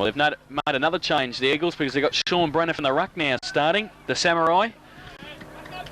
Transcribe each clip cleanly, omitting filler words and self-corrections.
Well, they've made another change, the Eagles, because they've got Sean Brenner from the ruck now starting, the Samurai.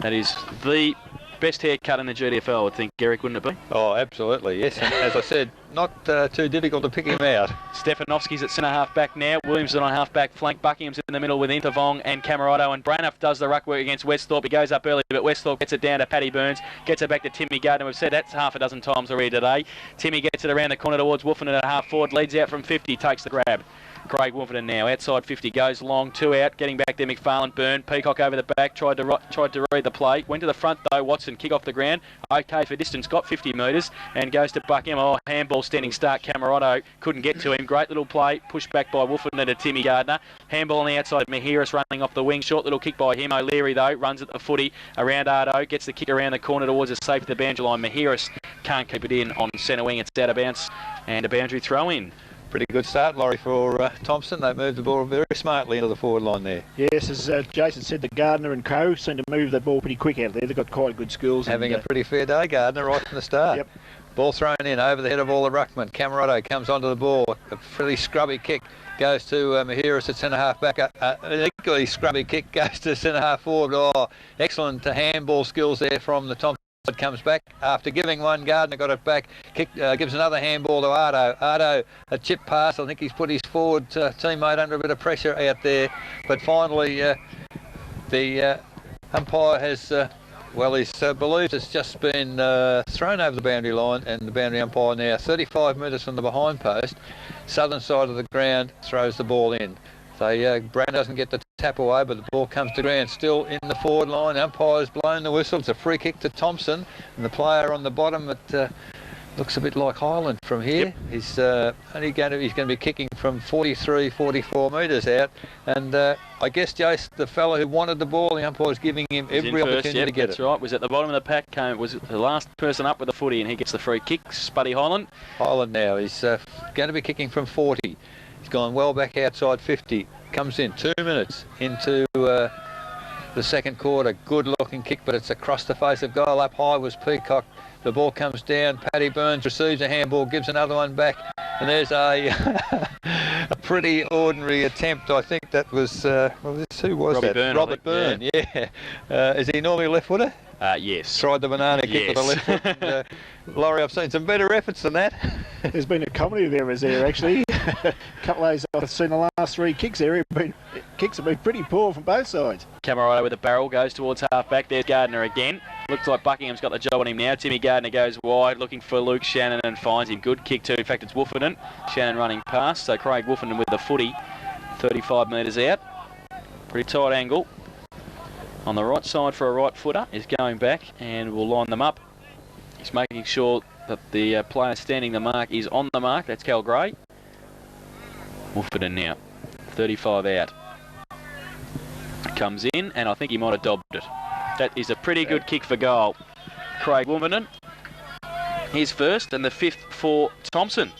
That is the best haircut in the GDFL, I think, Eric, wouldn't it be? Oh, absolutely, yes. And as I said, not too difficult to pick him out. Stefanovski's at centre-half back now. Williamson on half-back flank. Buckingham's in the middle with Intervong and Camerado. And Braniff does the ruck work against Westhorpe. He goes up early, but Westhorpe gets it down to Paddy Burns. Gets it back to Timmy Gardner. We've said that's half a dozen times already today. Timmy gets it around the corner towards Wolferton at half forward. Leads out from 50. Takes the grab. Craig Wolferton now outside 50, goes long, 2 out, getting back there. McFarlane, Byrne, Peacock over the back, tried to read the play, went to the front though. Watson kick off the ground, okay for distance, got 50 metres and goes to Buckingham. Oh, handball standing start. Camerado couldn't get to him. Great little play, pushed back by Wolferton to Timmy Gardner. Handball on the outside, Mahiris running off the wing, short little kick by him. O'Leary though runs at the footy around Ardo, gets the kick around the corner towards a safe to the boundary line. Mahiris can't keep it in on centre wing. It's out of bounds and a boundary throw in. Pretty good start, Laurie, for Thomson. They moved the ball very smartly into the forward line there. Yes, as Jason said, the Gardner and co seem to move the ball pretty quick out there. They've got quite good skills. Having a pretty fair day, Gardner, right from the start. Yep. Ball thrown in over the head of all the ruckman. Camerado comes onto the ball. A pretty scrubby kick goes to Mahiris at centre-half back. An equally scrubby kick goes to centre-half forward. Oh, excellent handball skills there from the Thomson. Comes back after giving one. Gardner got it back. Gives another handball to Ardo. Ardo, a chip pass. I think he's put his forward teammate under a bit of pressure out there. But finally, the umpire has, well, he's believed it's just been thrown over the boundary line, and the boundary umpire now 35 metres from the behind post, southern side of the ground, throws the ball in. So Brown doesn't get the tap away, but the ball comes to ground still in the forward line. Umpire's blown the whistle. It's a free kick to Thomson, and the player on the bottom, it looks a bit like Highland from here. Yep. He's going to be kicking from 43, 44 metres out, and I guess Jace, the fellow who wanted the ball, the umpire's giving him every opportunity to get that's it. Right. Was at the bottom of the pack. Was the last person up with the footy, and he gets the free kick. Spuddy Highland. Highland now. He's going to be kicking from 40. He's gone well back outside 50. Comes in 2 minutes into the second quarter. Good looking kick, but it's across the face of goal. Up high was Peacock. The ball comes down. Paddy Burns receives a handball, gives another one back, and there's a a pretty ordinary attempt. I think that was who was Robbie that? Byrne, Robert Byrne. Yeah. Is he normally left footer? Yes. Tried the banana kick with the left foot. And, Laurie, I've seen some better efforts than that. There's been a comedy of errors there, actually. A couple of those I've seen the last 3 kicks there. Kicks have been pretty poor from both sides. Camerado with a barrel goes towards half back. There's Gardner again. Looks like Buckingham's got the job on him now. Timmy Gardner goes wide, looking for Luke Shannon and finds him. Good kick too. In fact, it's Wolferton. Shannon running past. So Craig Wolferton with the footy, 35 metres out. Pretty tight angle. On the right side for a right footer is going back and will line them up. He's making sure that the player standing the mark is on the mark. That's Cal Gray. Wolferton now, 35 out. Comes in, and I think he might have dobbed it. That is a pretty good kick for goal. Craig Wolferton, his first, and the 5th for Thomson.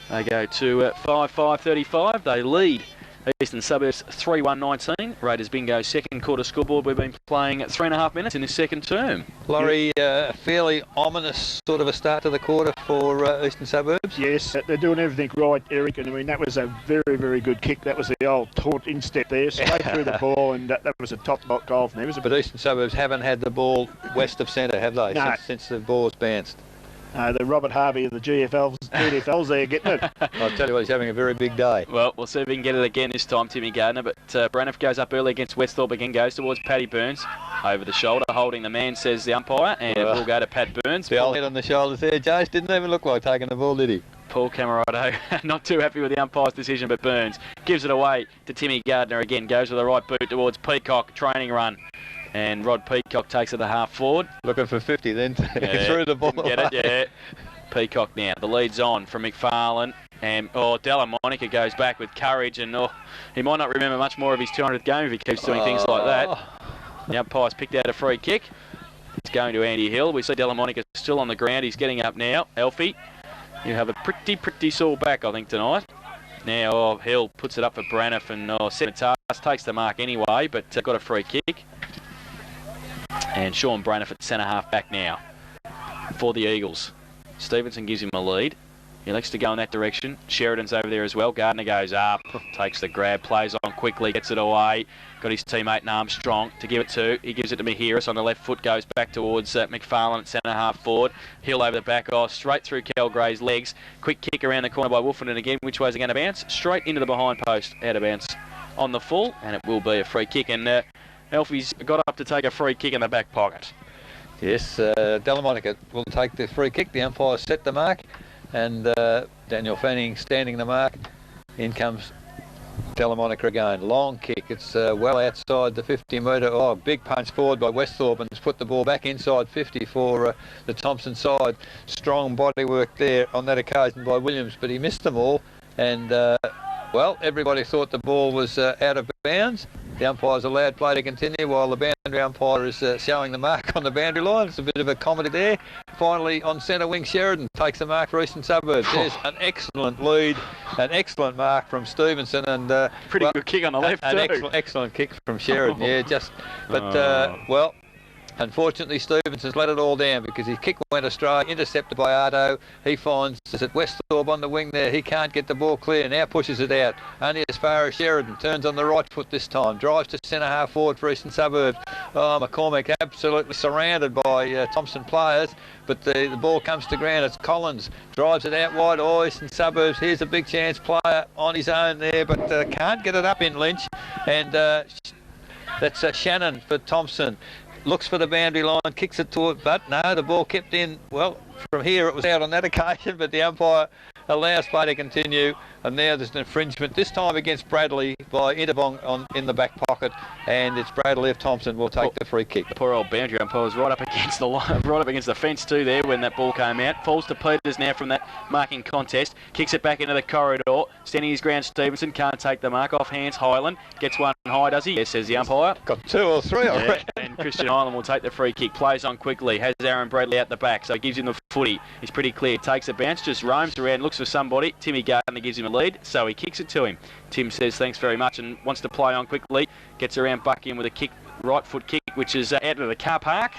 They go to 5-5-35. They lead Eastern Suburbs 3-1-19. Raiders Bingo second quarter scoreboard. We've been playing 3.5 minutes in this second term. Laurie, fairly ominous sort of a start to the quarter for Eastern Suburbs. Yes, they're doing everything right, Eric. And I mean, that was a very, very good kick. That was the old taunt instep there, straight through the ball, and that was a top goal from them. But Eastern Suburbs haven't had the ball west of centre, have they? No. Since the ball's bounced. The Robert Harvey of the GDFL's there getting it. I'll tell you what, he's having a very big day. Well, we'll see if we can get it again this time, Timmy Gardner. But Braniff goes up early against Westhorpe again, goes towards Paddy Burns. Over the shoulder, holding the man, says the umpire, and it will go to Pat Burns. The old head on the shoulders there. Jace didn't even look like taking the ball, did he? Paul Camerado, not too happy with the umpire's decision, but Burns gives it away to Timmy Gardner again. Goes with the right boot towards Peacock, training run. And Rod Peacock takes it to half forward. Looking for 50 then. Through the ball. Get it, yeah. Peacock now. The lead's on from McFarlane. And Della Monica goes back with courage. And he might not remember much more of his 200th game if he keeps doing things like that. The umpire's picked out a free kick. It's going to Andy Hill. We see Della Monica still on the ground. He's getting up now. Alfie, you have a pretty sore back, I think, tonight. Now Hill puts it up for Braniff and Semitas takes the mark anyway, but got a free kick. And Sean Braniff at centre half back now for the Eagles. Stevenson gives him a lead. He likes to go in that direction. Sheridan's over there as well. Gardner goes up, takes the grab, plays on quickly, gets it away. Got his teammate Armstrong to give it to. He gives it to Mahiris on the left foot, goes back towards McFarlane at centre half forward. Hill over the back, straight through Kel Gray's legs. Quick kick around the corner by Wolfenden again. Which way's it going to bounce? Straight into the behind post, out of bounds on the full, and it will be a free kick. And Alfie's got up to take a free kick in the back pocket. Yes, Delamonica will take the free kick. The umpire set the mark, and Daniel Fanning standing the mark. In comes Delamonica again. Long kick. It's well outside the 50 metre. Oh, big punch forward by Westhorpe, and has put the ball back inside 50 for the Thomson side. Strong body work there on that occasion by Williams, but he missed them all. And well, everybody thought the ball was out of bounds. The umpire's allowed play to continue while the boundary umpire is showing the mark on the boundary line. It's a bit of a comedy there. Finally, on centre wing, Sheridan takes the mark for Eastern Suburbs. There's an excellent lead, an excellent mark from Stevenson, and pretty good kick on the left too. Excellent kick from Sheridan. Yeah, well. Unfortunately, Stevenson's let it all down because his kick went astray, intercepted by Ardo. He finds that Westhorpe on the wing there. He can't get the ball clear, now pushes it out. Only as far as Sheridan, turns on the right foot this time. Drives to centre half forward for Eastern Suburbs. Oh, McCormick absolutely surrounded by Thomson players, but the ball comes to ground. It's Collins, drives it out wide. Oh, Eastern Suburbs, here's a big chance player on his own there, but can't get it up in Lynch. And that's Shannon for Thomson. Looks for the boundary line, kicks it to it, but no, the ball kept in. Well, from here it was out on that occasion, but the umpire allows play to continue, and now there's an infringement, this time against Bradley by Interbong in the back pocket, and it's Bradley of Thomson will take the free kick. The poor old boundary umpire was right up against the line, right up against the fence too there when that ball came out. Falls to Peters now from that marking contest, kicks it back into the corridor, standing his ground. Stevenson can't take the mark, off hands Highland, gets one high, does he? Yes, says the umpire. Got two or three already. And Christian Highland will take the free kick, plays on quickly, has Aaron Bradley out the back, so he gives him the footy. He's pretty clear, takes a bounce, just roams around, looks for somebody. Timmy Gardner gives him a lead, so he kicks it to him. Tim says thanks very much and wants to play on quickly, gets around Buckingham with a kick, right foot kick, which is out of the car park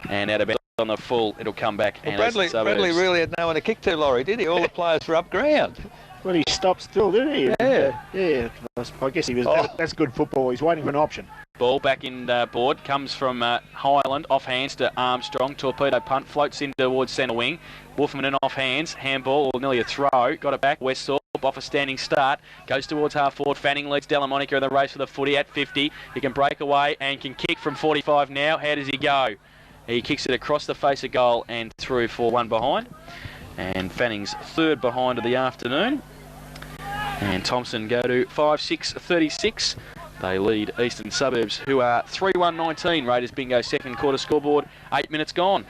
and out of bounds on the full. It'll come back. Well, Bradley really had no one to kick to, Laurie, did he? All the players were up ground. Well, he stopped still, didn't he? Yeah. Yeah. I guess he was. That's good football. He's waiting for an option. Ball back in board, comes from Highland, off hands to Armstrong. Torpedo punt, floats in towards centre wing. Wolfman off hands, handball, or nearly a throw. Got it back, Westhorpe off a standing start. Goes towards half forward, Fanning leads Delamonica in the race for the footy at 50. He can break away and can kick from 45 now. How does he go? He kicks it across the face of goal and through for one behind. And Fanning's third behind of the afternoon. And Thomson go to 5-6-36. They lead Eastern Suburbs, who are 3-1-19. Raiders bingo second quarter scoreboard. 8 minutes gone.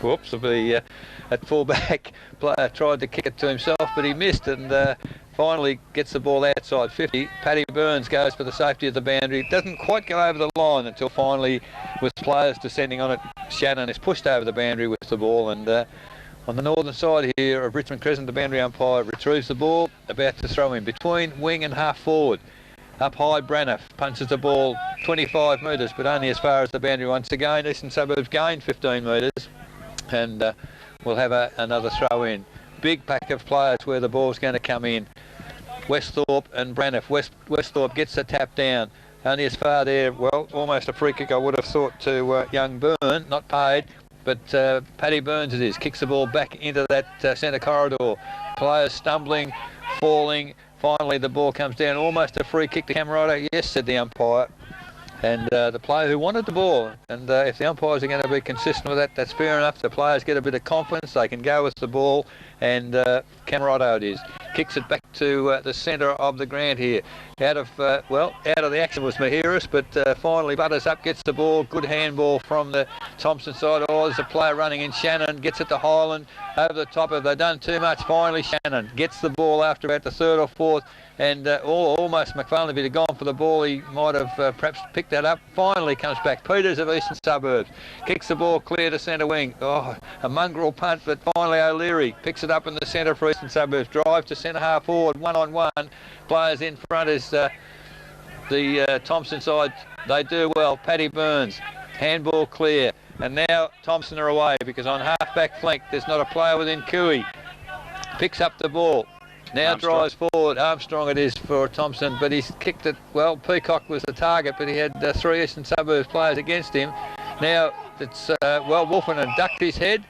Whoops, it'll be at fullback. Player tried to kick it to himself, but he missed, and finally gets the ball outside 50. Paddy Burns goes for the safety of the boundary. Doesn't quite go over the line until finally, with players descending on it, Shannon is pushed over the boundary with the ball, and on the northern side here of Richmond Crescent, the boundary umpire retrieves the ball, about to throw in between wing and half forward. Up high, Braniff punches the ball 25 metres, but only as far as the boundary once again. Eastern Suburbs gain 15 metres, and we'll have another throw in. Big pack of players where the ball's going to come in. Westhorpe and Braniff. Westhorpe gets the tap down. Only as far there, well, almost a free kick I would have thought to young Byrne, not paid. But Paddy Burns it is, kicks the ball back into that centre corridor. Players stumbling, falling. Finally the ball comes down, almost a free kick to Camerado. Yes, said the umpire. And the player who wanted the ball. And if the umpires are going to be consistent with that, that's fair enough. The players get a bit of confidence, they can go with the ball. And Camerado it is. Kicks it back to the centre of the ground here. Out of the action was Mahiris, but finally butters up, gets the ball. Good handball from the Thomson side. Oh, there's a player running in. Shannon gets it to Highland. Over the top of, they've done too much. Finally, Shannon gets the ball after about the third or fourth. And almost McFarlane, if he'd have gone for the ball, he might have perhaps picked that up. Finally comes back. Peters of Eastern Suburbs kicks the ball clear to centre wing. Oh, a mongrel punt, but finally O'Leary picks it up in the centre for Eastern Suburbs. Drive to centre half forward, one-on-one. Players in front is the Thomson side. They do well. Paddy Burns, handball clear. And now Thomson are away because on half-back flank there's not a player within Cooey. picks up the ball. Now Armstrong. drives forward. Armstrong it is for Thomson, but he's kicked it well. Peacock was the target, but he had 3 Eastern Suburbs players against him. Now it's Wolfen ducked his head.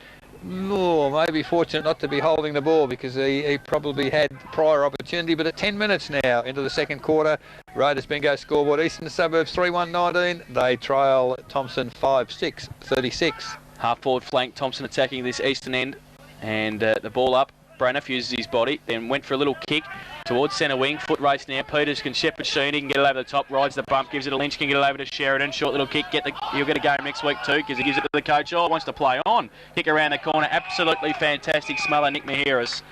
Oh, maybe fortunate not to be holding the ball because he probably had prior opportunity. But at 10 minutes now into the second quarter, Raiders bingo scoreboard. Eastern Suburbs 3-1-19. They trail Thomson 5-6, 36. Half forward flank, Thomson attacking this eastern end, and the ball up. Braniff uses his body, then went for a little kick towards centre wing. Foot race now. Peters can shepherd Sheen. He can get it over the top. Rides the bump. Gives it to Lynch. Can get it over to Sheridan. Short little kick. He'll get a game next week too because he gives it to the coach. Oh, wants to play on. Kick around the corner. Absolutely fantastic smother. Nick Mahiris.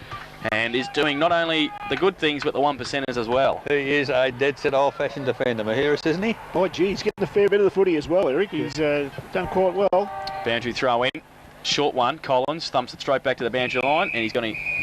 And is doing not only the good things but the 1%ers as well. He is a dead set old-fashioned defender, Mahiris, isn't he? Oh, gee, he's getting a fair bit of the footy as well, Eric. He's done quite well. Boundary throw in. Short one, Collins thumps it straight back to the boundary line, and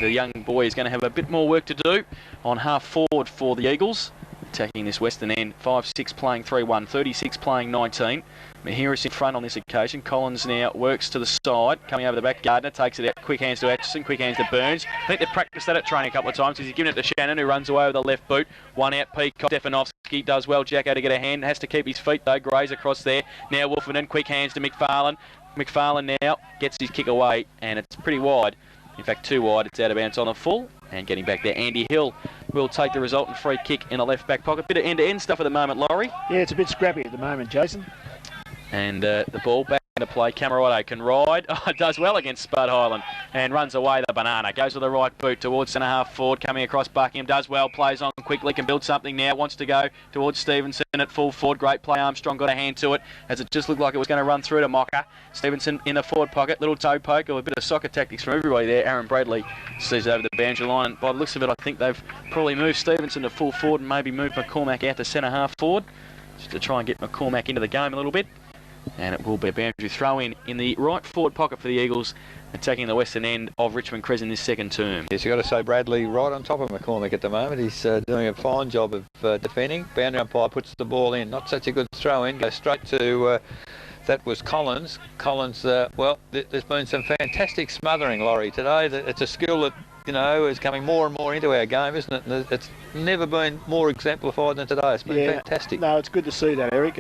the young boy is going to have a bit more work to do on half forward for the Eagles. Attacking this western end, 5-6 playing 3-1, 36 playing 19. Mahiris in front on this occasion. Collins now works to the side, coming over the back. Gardner takes it out, quick hands to Atchison, quick hands to Burns. I think they've practiced that at training a couple of times because he's given it to Shannon, who runs away with the left boot. One out, Peacock. Stefanovski does well. Jacko to get a hand, has to keep his feet though. Grays across there. Now Wolfenden, quick hands to McFarlane. McFarlane now gets his kick away, and it's pretty wide. In fact, too wide. It's out of bounds on the full. And getting back there, Andy Hill will take the resultant free kick in the left back pocket. Bit of end-to-end stuff at the moment, Laurie. Yeah, it's a bit scrappy at the moment, Jason. And the ball back into play. Camerotto can ride. Oh, it does well against Spud Highland and runs away the banana. Goes with the right boot towards centre half forward. Coming across Buckingham. Does well. Plays on quickly. Can build something now. Wants to go towards Stevenson at full forward. Great play. Armstrong got a hand to it as it just looked like it was going to run through to Mocker. Stevenson in the forward pocket. Little toe poke. A bit of soccer tactics from everybody there. Aaron Bradley sees over the boundary line. And by the looks of it, I think they've probably moved Stevenson to full forward and maybe moved McCormack out to centre half forward just to try and get McCormack into the game a little bit. And it will be a boundary throw in the right forward pocket for the Eagles, attacking the western end of Richmond Crescent this second term. Yes, you've got to say Bradley right on top of McCormack at the moment. He's doing a fine job of defending. Boundary umpire puts the ball in. Not such a good throw in. Goes straight to... that was Collins. Collins, well, there's been some fantastic smothering, Laurie, today. It's a skill that, you know, is coming more and more into our game, isn't it? And it's never been more exemplified than today. It's been fantastic. No, it's good to see that, Eric.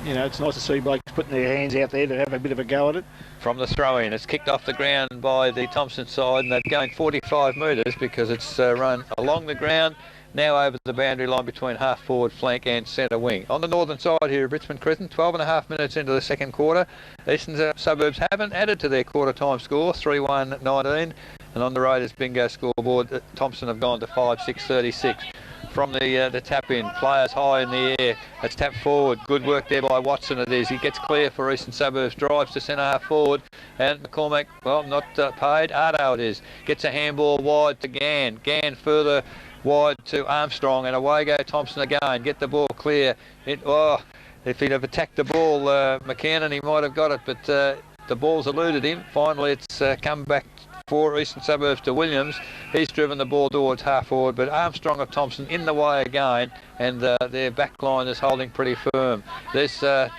You know, it's nice to see blokes putting their hands out there to have a bit of a go at it. From the throw-in, it's kicked off the ground by the Thomson side, and they've gained 45 metres because it's run along the ground, now over the boundary line between half-forward flank and centre wing. On the northern side here of Richmond Crescent, 12.5 minutes into the second quarter. Eastern Suburbs haven't added to their quarter-time score, 3-1-19, and on the Raiders bingo scoreboard, Thomson have gone to 5-6, 36. From the tap in, players high in the air. It's tapped forward. Good work there by Watson. It is. He gets clear for Eastern Suburbs. Drives to centre half forward, and McCormack, well, not paid. Ardo it is. Gets a handball wide to Gann. Gann further wide to Armstrong, and away go Thomson again. Get the ball clear. If he'd have attacked the ball, McCannon, he might have got it, but the ball's eluded him. Finally, it's come back for Eastern Suburbs to Williams. He's driven the ball towards half forward, but Armstrong of Thomson in the way again, and their back line is holding pretty firm. There's 2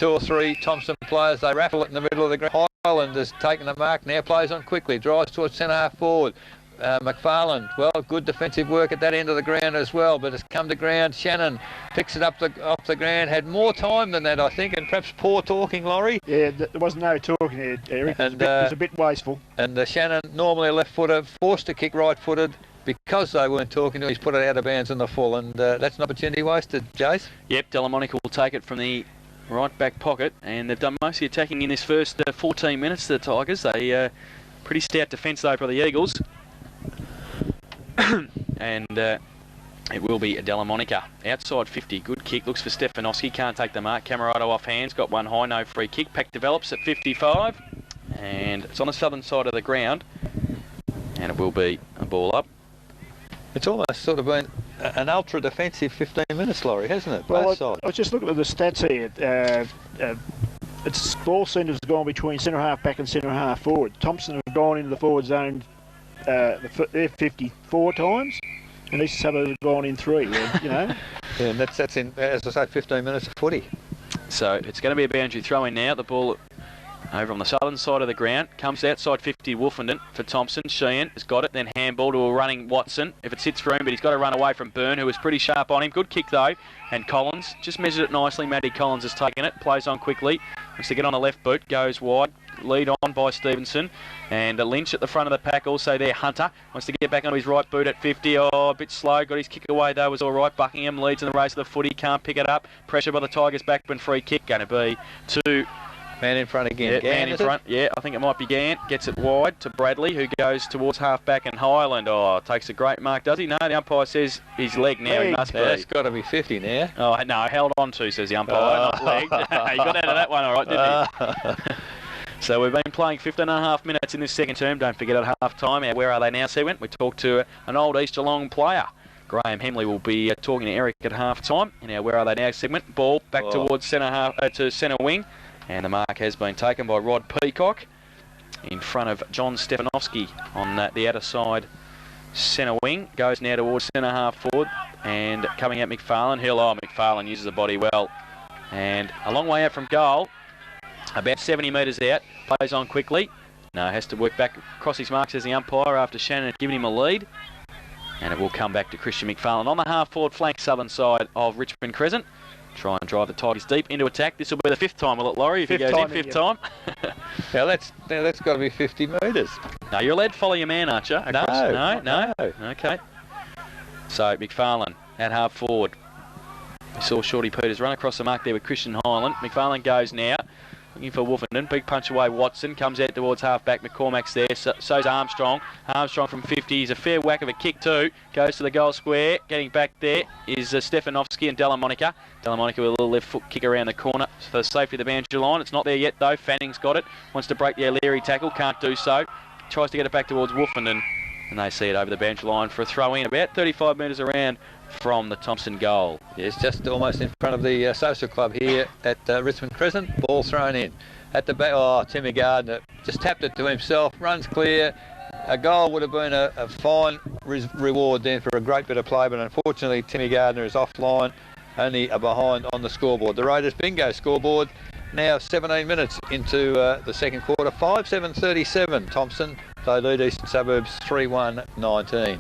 or 3 Thomson players. They rattle it in the middle of the ground. Highland has taken the mark, now plays on quickly, drives towards centre half forward. McFarlane, well, good defensive work at that end of the ground as well, but it's come to ground. Shannon picks it up off the ground, had more time than that, I think, and perhaps poor talking, Laurie. Yeah, there wasn't no talking there, Eric. It was a bit wasteful. And Shannon, normally a left-footer, forced to kick right-footed. Because they weren't talking to him, he's put it out of bounds in the full, and that's an opportunity wasted, Jace. Yep, Delamonica will take it from the right back pocket, and they've done mostly attacking in this first 14 minutes, the Tigers. They pretty stout defence, though, for the Eagles. And it will be Delamonica. Outside 50, good kick, looks for Stefanovski, can't take the mark. Camerotto off hands, got one high, no free kick. Pack develops at 55, and it's on the southern side of the ground, and it will be a ball up. It's almost sort of been an ultra-defensive 15 minutes, Laurie, hasn't it? Well, both sides. I was just looking at the stats here. Its ball centres have gone between centre half back and centre half forward. Thomson have gone into the forward zone 54 times, and Eastern Suburbs have gone in 3. You know. Yeah, and that's in, as I say, 15 minutes of footy. So it's going to be a boundary throw in now. The ball Over on the southern side of the ground, comes outside 50 Wolfenden for Thomson. Sheehan has got it, then handball to a running Watson. If it sits for him, but he's got to run away from Byrne, who was pretty sharp on him. Good kick though, and Collins just measured it nicely. Matty Collins has taken it, plays on quickly. Wants to get on the left boot, goes wide. Lead on by Stevenson, and Lynch at the front of the pack also there. Hunter wants to get back onto his right boot at 50. Oh, a bit slow, got his kick away though, was all right. Buckingham leads in the race of the footy, can't pick it up. Pressure by the Tigers, backman free kick, going to be to... Man in front again. Yeah, man in front. Yeah, I think it might be Gant. Gets it wide to Bradley, who goes towards half-back and Highland. Oh, takes a great mark, does he? No, the umpire says his leg now. He must be. It's got to be 50 now. Oh, no, held on to, says the umpire, not leg. He got out of that one all right, didn't he? So we've been playing 15.5 minutes in this second term. Don't forget at half-time, our Where Are They Now segment. We talked to an old East Geelong player. Graham Hemley will be talking to Eric at half-time in our Where Are They Now segment. Ball back towards centre wing. And the mark has been taken by Rod Peacock in front of John Stefanovski on the outer side centre wing. Goes now towards centre half forward and coming at McFarlane. McFarlane uses the body well. And a long way out from goal, about 70 metres out, plays on quickly. No, has to work back across his marks as the umpire after Shannon had given him a lead. And it will come back to Christian McFarlane on the half forward flank southern side of Richmond Crescent. Try and drive the Tigers deep into attack. This will be the fifth time, will it, Laurie? If he goes in fifth time. Now that's got to be 50 metres. No, you're allowed to follow your man, aren't you? No. Okay. So McFarlane at half forward. We saw Shorty Peters run across the mark there with Christian Highland. McFarlane goes now. Looking for Wolfenden. Big punch away Watson. Comes out towards half-back. McCormack's there. So's Armstrong. Armstrong from 50. He's a fair whack of a kick too. Goes to the goal square. Getting back there is Stefanovski and Delamonica. Delamonica with a little left foot kick around the corner for the safety of the boundary line. It's not there yet though. Fanning's got it. Wants to break the O'Leary tackle. Can't do so. Tries to get it back towards Wolfenden. And they see it over the boundary line for a throw in. About 35 metres around from the Thomson goal. Yes, just almost in front of the social club here at Richmond Crescent. Ball thrown in. At the back, Timmy Gardner just tapped it to himself, runs clear. A goal would have been a fine reward then for a great bit of play, but unfortunately Timmy Gardner is offline, only a behind on the scoreboard. The Raiders bingo scoreboard now 17 minutes into the second quarter. 5-7-37 Thomson. They lead Eastern Suburbs 3-1-19.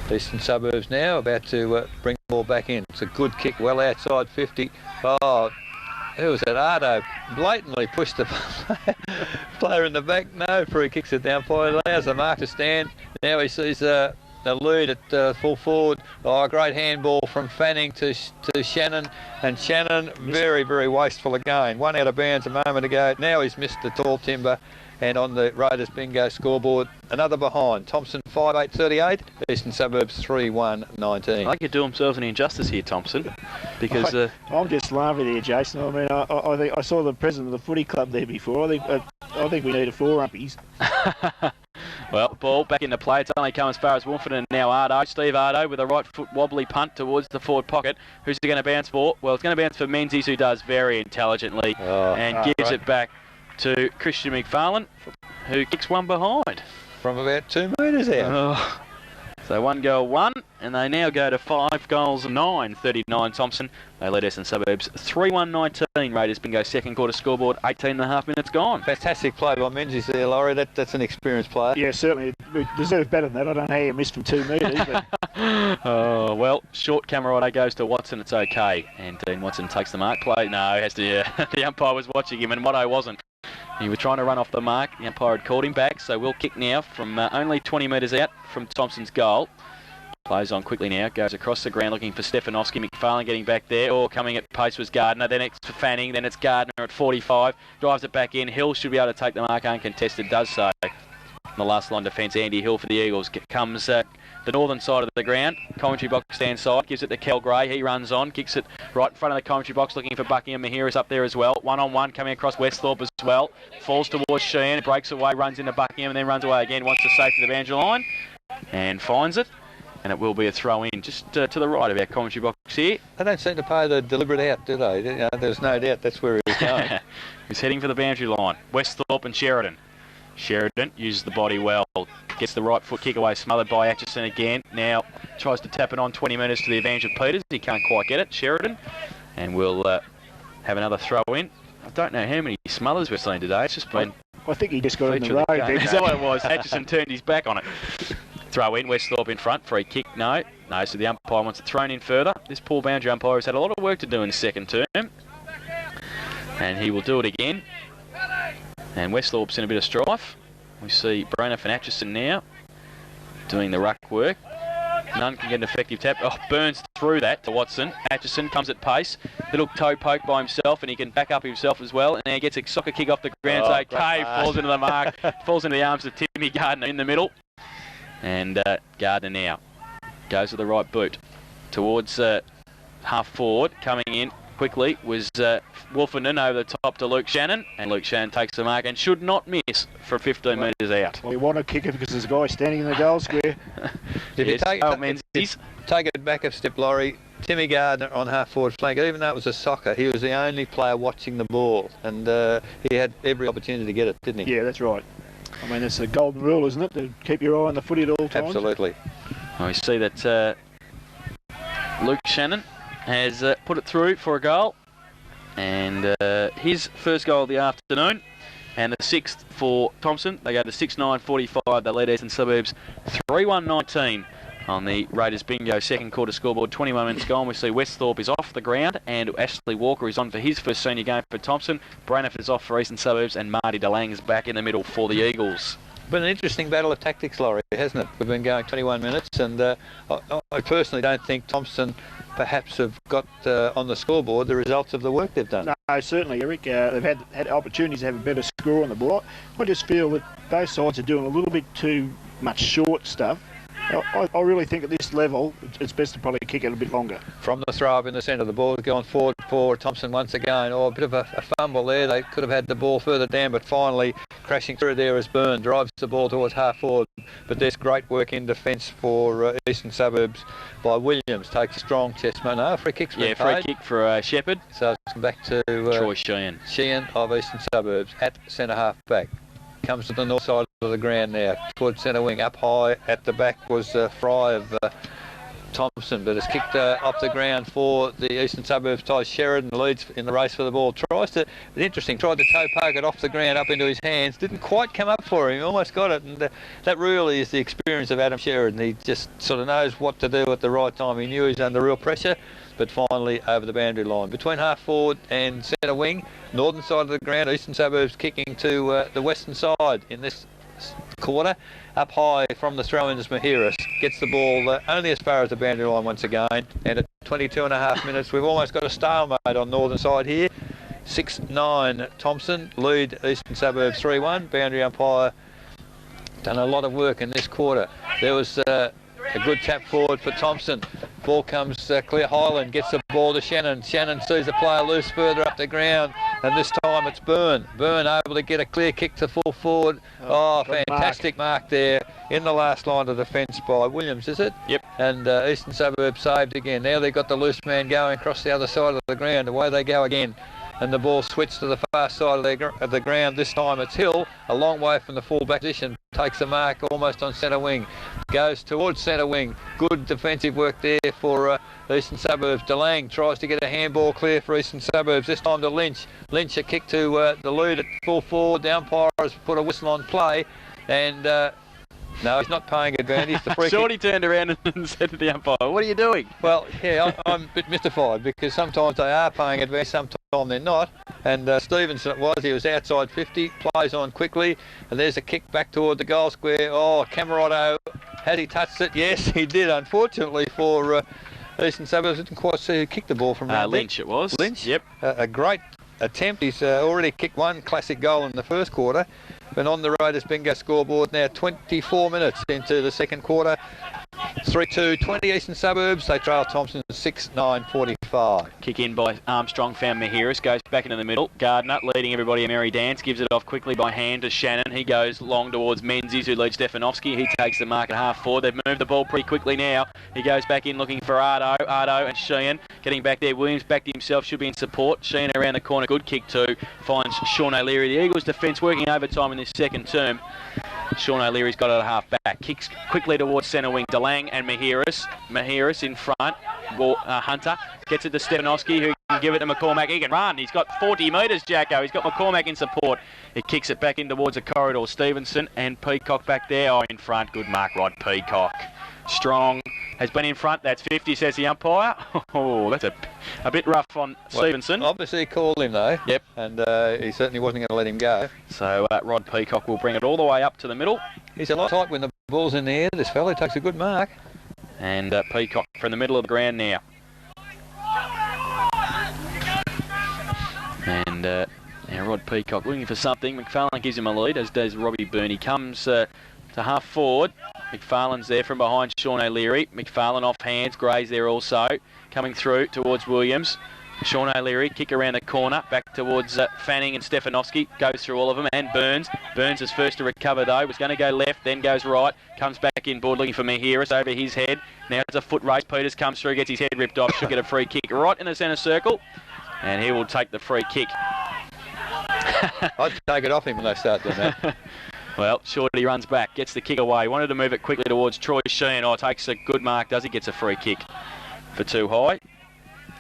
Eastern Suburbs now about to bring the ball back in. It's a good kick, well outside 50. Oh, who was that? Ardo blatantly pushed the player in the back. No, free kicks it down. Allows the mark to stand. Now he sees the lead at full forward. Oh, a great handball from Fanning to Shannon. And Shannon, very, very wasteful again. One out of bounds a moment ago. Now he's missed the tall timber. And on the Raiders bingo scoreboard, another behind. Thomson 5-8-38, Eastern Suburbs 3-1-19. I think you do themselves an injustice here, Thomson, because I'm just laughing here, Jason. I mean, I think I saw the president of the footy club there before. I think we need a 4 umpies. Well, ball back into play. It's only come as far as Wolford and now Ardo. Steve Ardo with a right foot wobbly punt towards the forward pocket. Who's it going to bounce for? Well, it's going to bounce for Menzies, who does very intelligently and gives it back to Christian McFarlane, who kicks one behind. From about 2 metres out. So 1 goal 1, and they now go to 5 goals 9, 39 Thomson. They lead Eastern Suburbs 3-1-19. Raiders bingo second quarter scoreboard, 18.5 minutes gone. Fantastic play by Menzies there, Laurie. That's an experienced player. Yeah, certainly. We deserve better than that. I don't know how you missed from 2 metres. But... Oh, well, short Camerado goes to Watson. It's okay. And Dean Watson takes the mark play. No, has to. The umpire was watching him, and Watto wasn't. He was trying to run off the mark. The umpire had called him back, so we'll kick now from only 20 metres out from Thompson's goal. Plays on quickly now, goes across the ground looking for Stefanovski. McFarlane getting back there. Coming at pace was Gardner. Then it's Fanning. Then it's Gardner at 45. Drives it back in. Hill should be able to take the mark uncontested. Does so. The last line defence, Andy Hill for the Eagles. Comes the northern side of the ground. Commentary box stand side. Gives it to Kel Gray. He runs on. Kicks it right in front of the commentary box looking for Buckingham. Mahira's up there as well. 1-on-1 coming across Westhorpe as well. Falls towards Sheehan. Breaks away. Runs into Buckingham and then runs away again. Wants to safety the boundary line. And finds it. And it will be a throw in just to the right of our commentary box here. They don't seem to pay the deliberate out, do they? There's no doubt that's where he's going. He's heading for the boundary line. Westhorpe and Sheridan. Sheridan uses the body well. Gets the right foot kick away, smothered by Atchison again. Now tries to tap it on 20 metres to the advantage of Peters. He can't quite get it, Sheridan. And we'll have another throw in I don't know how many smothers we've seen today. It's just been... I think he just got in the road. Is that what it was? Atchison turned his back on it. Throw in, Westhorpe in front. Free kick, no. No, so the umpire wants it thrown in further. This poor boundary umpire has had a lot of work to do in the second term. And he will do it again. And Westhorpe's in a bit of strife. We see Braniff and Atchison now doing the ruck work. None can get an effective tap. Oh, Burns through that to Watson. Atchison comes at pace. Little toe poke by himself, and he can back up himself as well. And now he gets a soccer kick off the ground. So Cave falls into the mark, falls into the arms of Timmy Gardner in the middle. And Gardner now goes to the right boot towards half forward. Coming in quickly was Wolfenden over the top to Luke Shannon. And Luke Shannon takes the mark and should not miss for 15 metres out. Well, you want to kick it because there's a guy standing in the goal square. If you take it back a step, Laurie, Timmy Gardner on half forward flank, even though it was a soccer, he was the only player watching the ball, and he had every opportunity to get it, didn't he? Yeah, that's right. I mean, it's a golden rule, isn't it, to keep your eye on the footy at all times? Absolutely. Well, we see that Luke Shannon has put it through for a goal, and his first goal of the afternoon, and the sixth for Thomson. They go to 6-9-45. They lead Eastern Suburbs 3-1-19 on the Raiders Bingo second quarter scoreboard. 21 minutes gone. We see Westhorpe is off the ground, and Ashley Walker is on for his first senior game for Thomson. Braniff is off for Eastern Suburbs, and Marty DeLang is back in the middle for the Eagles. Been an interesting battle of tactics, Laurie, hasn't it? We've been going 21 minutes, and I personally don't think Thomson perhaps have got on the scoreboard the results of the work they've done. No, certainly, Eric. They've had opportunities to have a better score on the board. I just feel that both sides are doing a little bit too much short stuff. I really think at this level, it's best to probably kick it a bit longer. From the throw up in the centre, the ball going forward for Thomson once again. Oh, a bit of a fumble there. They could have had the ball further down, but finally crashing through there as Byrne drives the ball towards half forward. But there's great work in defence for Eastern Suburbs by Williams. Takes a strong chest. No, free kick's been paid. Free kick for Shepherd. So it's back to Troy Sheehan. Sheehan of Eastern Suburbs at centre half back. Comes to the north side of the ground now, towards centre wing. Up high at the back was Fry of Thomson, but it's kicked off the ground for the Eastern Suburbs. Ty Sheridan leads in the race for the ball. Tried to toe poke it off the ground up into his hands. Didn't quite come up for him. He almost got it, and that really is the experience of Adam Sheridan. He just sort of knows what to do at the right time. He knew he was under real pressure, but finally over the boundary line. Between half forward and centre wing, northern side of the ground, Eastern Suburbs kicking to the western side in this quarter. Up high from the throw-in is Mahiris. Gets the ball only as far as the boundary line once again. And at 22 and a half minutes, we've almost got a stalemate on northern side here. 6-9 Thomson, lead Eastern Suburbs 3-1. Boundary umpire done a lot of work in this quarter. There was a good tap forward for Thomson. Ball comes clear. Highland gets the ball to Shannon. Shannon sees the player loose further up the ground, and this time it's Byrne. Byrne able to get a clear kick to full forward. Oh, fantastic mark there in the last line of defence by Williams, is it? Yep. And Eastern Suburbs saved again. Now they've got the loose man going across the other side of the ground. Away they go again. And the ball switched to the far side of the ground. This time it's Hill, a long way from the full-back position. Takes the mark almost on centre wing. Goes towards centre wing. Good defensive work there for Eastern Suburbs. DeLang tries to get a handball clear for Eastern Suburbs. This time to Lynch. Lynch a kick to the lead at full forward. The umpire has put a whistle on play. And no, he's not paying advantage. The free Shorty turned around and said to the umpire, "What are you doing?" Well, yeah, I'm a bit mystified because sometimes they are paying advantage, sometimes they're not. And Stevenson he was outside 50, plays on quickly, and there's a kick back toward the goal square. Oh, Camerotto, has he touched it? Yes, he did, unfortunately for Eastern Suburbs. Didn't quite see who kicked the ball from around Lynch it was. Lynch? Yep. A great attempt. He's already kicked one classic goal in the first quarter. Been on the Raiders Bingo scoreboard now 24 minutes into the second quarter. 3-2, 20 Eastern Suburbs. They trail Thomson 6-9-45. Kick in by Armstrong, found Mahiris, goes back into the middle. Gardner leading everybody a merry dance, gives it off quickly by hand to Shannon. He goes long towards Menzies, who leads Stefanovski. He takes the mark at half forward. They've moved the ball pretty quickly now. He goes back in looking for Ardo and Sheehan. Getting back there, Williams back to himself, should be in support. Sheehan around the corner, good kick too. Finds Sean O'Leary. The Eagles defence working overtime in this second term. Sean O'Leary's got it at half back. Kicks quickly towards centre wing. DeLang and Mahiris. Mahiris in front. Hunter. Gets it to Stefanowski, who can give it to McCormack. He can run. He's got 40 metres, Jacko. He's got McCormack in support. He kicks it back in towards the corridor. Stevenson and Peacock back there. Oh, in front. Good mark, Rod Peacock. Strong. Has been in front. That's 50, says the umpire. Oh, that's a bit rough on Stevenson. Obviously, he called him, though. Yep. And he certainly wasn't going to let him go. So Rod Peacock will bring it all the way up to the middle. He's a lot tight when the ball's in the air. This fella takes a good mark. And Peacock from the middle of the ground now. And now Rod Peacock looking for something. McFarlane gives him a lead, as does Robbie Byrne. He comes to half forward. McFarlane's there from behind Sean O'Leary. McFarlane off hands. Gray's there also. Coming through towards Williams. Sean O'Leary, kick around the corner, back towards Fanning and Stefanowski. Goes through all of them, and Burns. Burns is first to recover, though. Was going to go left, then goes right. Comes back in board looking for Mahiris over his head. Now it's a foot race. Peters comes through, gets his head ripped off. Should get a free kick right in the centre circle. And he will take the free kick. I'd take it off him when they start doing that. Well, Shorty runs back, gets the kick away. Wanted to move it quickly towards Troy Sheehan. Oh, takes a good mark, does he? Gets a free kick for too high.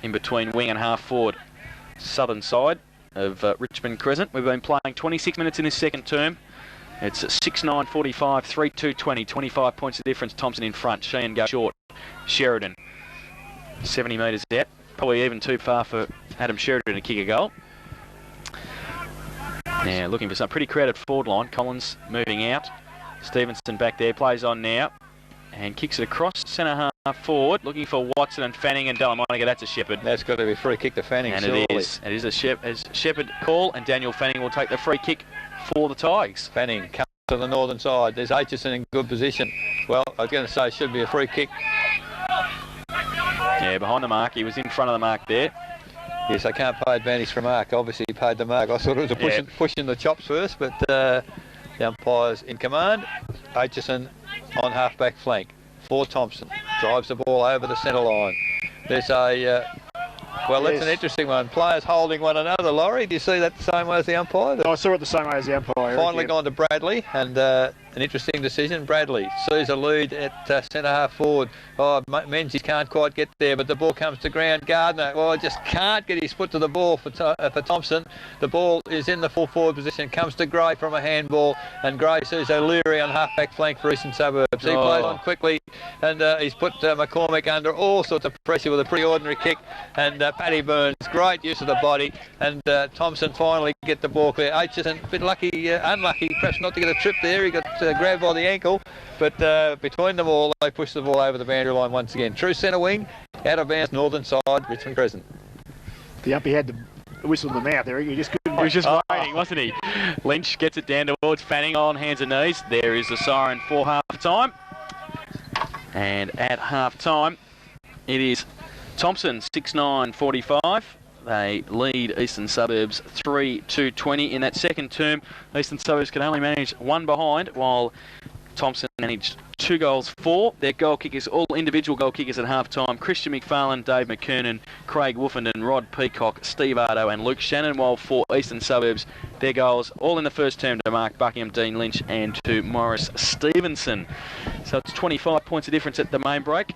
In between wing and half forward. Southern side of Richmond Crescent. We've been playing 26 minutes in this second term. It's 6-9-45, 3-2-20, 25 points of difference. Thomson in front. Sheehan goes short. Sheridan, 70 metres out. Probably even too far for Adam Sheridan to kick a goal. Now looking for some pretty crowded forward line. Collins moving out. Stevenson back there, plays on now. And kicks it across centre half forward, looking for Watson and Fanning and Delamonica. That's a Shepherd. That's got to be a free kick to Fanning, and surely. it is a Shepherd call, and Daniel Fanning will take the free kick for the Tigers. Fanning comes to the northern side. There's Aitchison in good position. Well, I was going to say it should be a free kick. Yeah, behind the mark. He was in front of the mark there. Yes, they can't pay advantage from mark. Obviously, he paid the mark. I thought it was a pushing the chops first, but the umpire's in command. Aitchison on half-back flank for Thomson. Drives the ball over the centre line. There's a... that's an interesting one. Players holding one another. Laurie, do you see that the same way as the umpire? I saw it the same way as the umpire. Finally gone to Bradley, and an interesting decision. Bradley sees a lead at centre half forward. Oh, Menzies can't quite get there, but the ball comes to ground. Gardner, just can't get his foot to the ball for Thomson. The ball is in the full forward position, comes to Gray from a handball, and Gray sees O'Leary on half-back flank for Eastern Suburbs. He plays on quickly, and he's put McCormack under all sorts of pressure with a pretty ordinary kick, and Paddy Burns, great use of the body, and Thomson finally get the ball clear. Aitchison, a bit unlucky, perhaps not to get a trip there. He got grabbed by the ankle, but between them all, they pushed the ball over the boundary line once again. True centre wing, out of bounds, northern side, Richmond Crescent. The umpy had the whistle in the mouth there. He just couldn't. He was just waiting, wasn't he? Lynch gets it down towards Fanning on hands and knees. There is the siren for half-time. And at half-time, it is Thomson 6-9-45. They lead Eastern Suburbs 3-2-20 in that second term. Eastern Suburbs can only manage one behind, while Thomson managed 2 goals for. Their goal kickers, all individual goal kickers at half-time. Christian McFarlane, Dave McKernan, Craig Woofenden, Rod Peacock, Steve Ardo and Luke Shannon, while for Eastern Suburbs, their goals all in the first term to Mark Buckingham, Dean Lynch and to Morris Stevenson. So it's 25 points of difference at the main break.